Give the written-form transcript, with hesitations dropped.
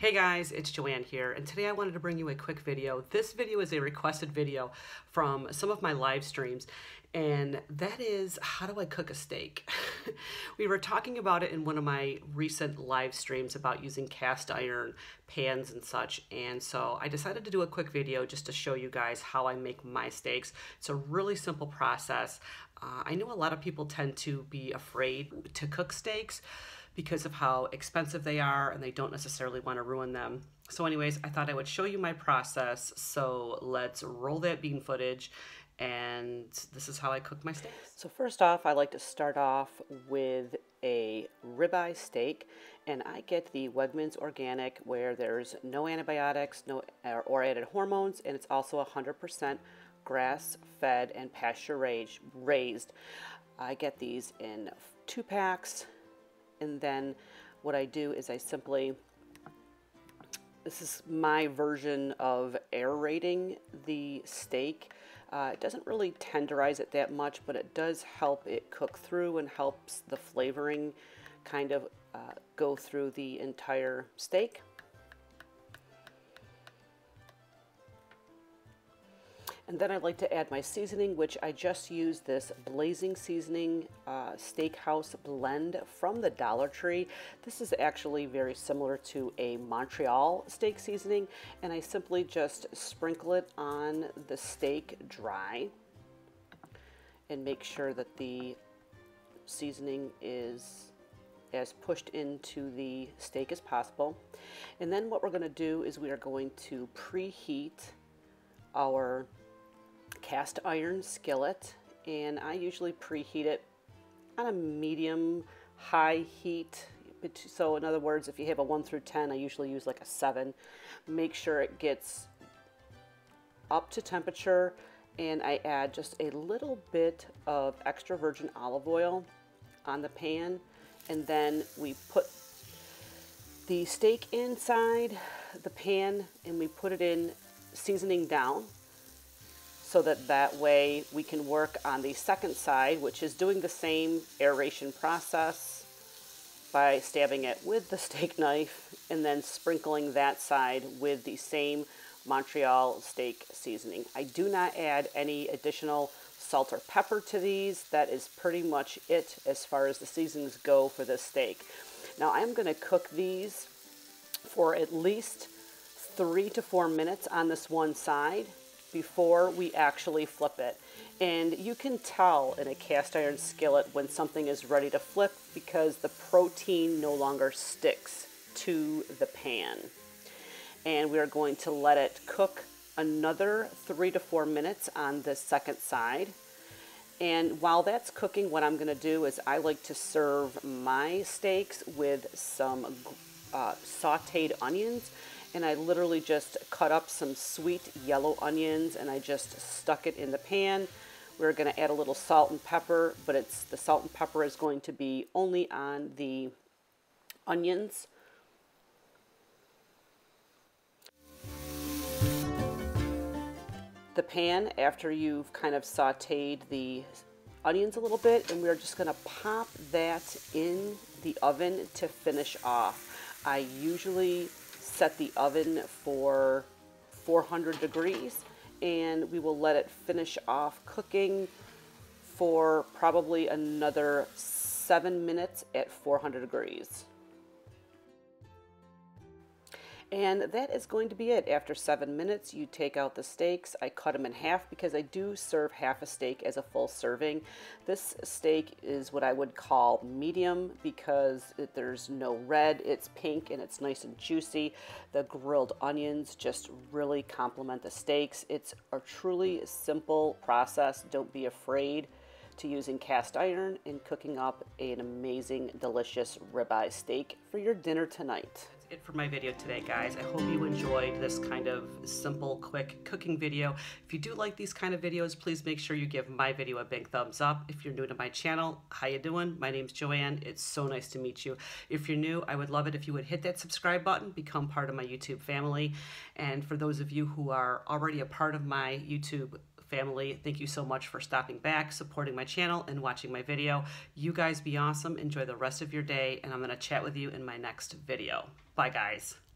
Hey guys, it's Joanne here, and today I wanted to bring you a quick video. This video is a requested video from some of my live streams, and that is, how do I cook a steak? We were talking about it in one of my recent live streams about using cast iron pans and such, and so I decided to do a quick video just to show you guys how I make my steaks. It's a really simple process. I know a lot of people tend to be afraid to cook steaks because of how expensive they are and they don't necessarily want to ruin them. So anyways, I thought I would show you my process. So let's roll that bean footage, and this is how I cook my steaks. So first off, I like to start off with a ribeye steak, and I get the Wegmans Organic where there's no antibiotics, or added hormones, and it's also 100% grass-fed and pasture-raised. I get these in 2 packs. And then what I do is this is my version of aerating the steak. It doesn't really tenderize it that much, but it does help it cook through and helps the flavoring kind of go through the entire steak. And then I like to add my seasoning, which I just used this Blazing Seasoning Steakhouse blend from the Dollar Tree. This is actually very similar to a Montreal steak seasoning, and I simply just sprinkle it on the steak dry and make sure that the seasoning is as pushed into the steak as possible. And then what we're going to do is we are going to preheat our cast iron skillet, and I usually preheat it on a medium high heat. So in other words, if you have a 1 through 10, I usually use like a 7. Make sure it gets up to temperature, and I add just a little bit of extra virgin olive oil on the pan, and then we put the steak inside the pan and we put it in seasoning down, so that way we can work on the second side, which is doing the same aeration process by stabbing it with the steak knife and then sprinkling that side with the same Montreal steak seasoning. I do not add any additional salt or pepper to these. That is pretty much it as far as the seasonings go for this steak. Now I'm going to cook these for at least 3 to 4 minutes on this one side before we actually flip it. And you can tell in a cast iron skillet when something is ready to flip because the protein no longer sticks to the pan. And we are going to let it cook another 3 to 4 minutes on the second side. And while that's cooking, what I'm going to do is I like to serve my steaks with some sauteed onions. And I literally just cut up some sweet yellow onions and I just stuck it in the pan. We're going to add a little salt and pepper, but the salt and pepper is going to be only on the onions. The pan after you've kind of sauteed the onions a little bit, and we're just going to pop that in the oven to finish off. I usually set the oven for 400 degrees, and we will let it finish off cooking for probably another 7 minutes at 400 degrees. And that is going to be it. After 7 minutes, you take out the steaks. I cut them in half because I do serve half a steak as a full serving. This steak is what I would call medium because there's no red. It's pink and it's nice and juicy. The grilled onions just really complement the steaks. It's a truly simple process. Don't be afraid to using cast iron and cooking up an amazing, delicious ribeye steak for your dinner tonight. It for my video today, guys. I hope you enjoyed this kind of simple, quick cooking video. If you do like these kind of videos, please make sure you give my video a big thumbs up. If you're new to my channel, how you doing? My name's Joanne. It's so nice to meet you. If you're new, I would love it if you would hit that subscribe button, become part of my YouTube family. And for those of you who are already a part of my YouTube family, thank you so much for stopping back, supporting my channel, and watching my video. You guys be awesome. Enjoy the rest of your day, and I'm going to chat with you in my next video. Bye, guys.